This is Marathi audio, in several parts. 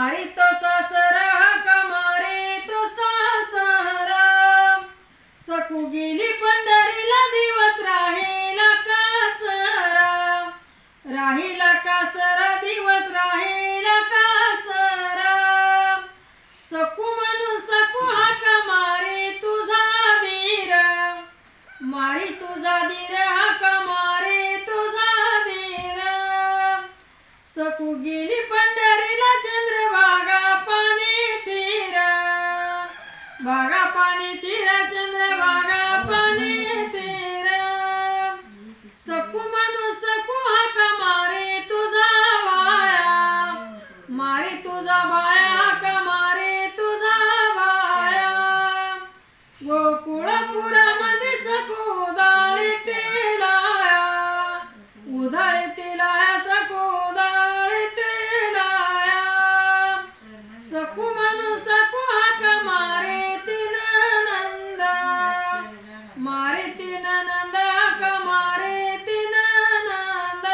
मारी तो सासरा का मारे तो सासरा सकू गेली पंढरीला दिवस राहिला कासरा राहिला कासरा दिवस राहिला कासरा सकू म्हणून सकू हाका मारे तुझा धीर मारी तुझा धीर हाका मारे तुझा धीर सकू गेली पंढरीला चंद्रभागा पाणी तीर भागा पाणी तीर चंद्रभागा पाणी तीर सकू म्हणून सकू हाका मारे तुझा बाया मारे तुझा बाया हाका मारे तुझा बाया गोकुळपुरामध्ये सकू उधाळीते लाया उधाळीते लाया सकू उधाळीते लाया सकू म्हणून सकू हाका मारे तीन नंद मारे तीन नंद हाका मारे तीन नंद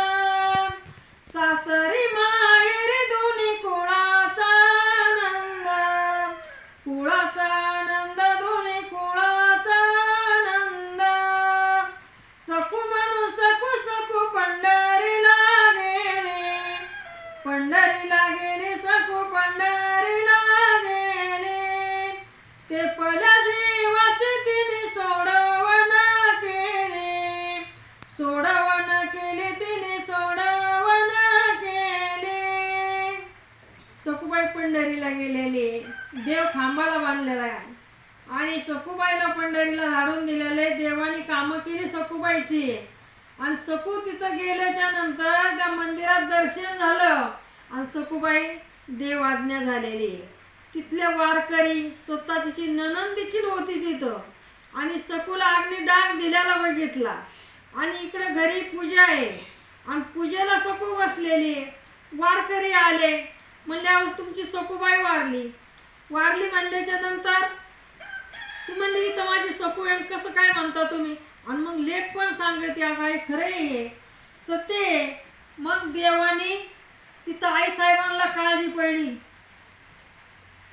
सासरी माहेरी दोन्ही कुळाचा आनंद कुळाचा आनंद दोन्ही कुळाचा आनंद सकू म्हणून सकू सकू पंढरीला गेले पंढरीला गेले सकू पंढरीला गेले ते पल्या जीवाचे तिने सोडवण केले सोडवण केले तिने सोडवण केले सखूबाई पंढरीला गेलेले देव खांबाला बांधलेला आहे आणि सखूबाईला पंढरीला धाडून दिलेले देवानी कामं केली सखूबाईची आणि सकू तिथं गेल्याच्या नंतर त्या मंदिरात दर्शन झालं आणि सखूबाई देव आज्ञा झालेली तिथले वारकरी स्वतः तिची नणंद देखील होती तिथं आणि सकूला अग्नी डाग दिल्याला बघितला आणि इकडे घरी पूजा आहे आणि पूजेला सकू बसलेली वारकरी आले म्हणल्यावर तुमची सखूबाई वारली वारली म्हणल्याच्या नंतर ती म्हणली इथं माझी सकू आहे कसं काय म्हणता तुम्ही आणि मग लेख पण सांगत या काय खरं आहे सत्य मग देवानी तिथं आई साहेबांना काळजी पडली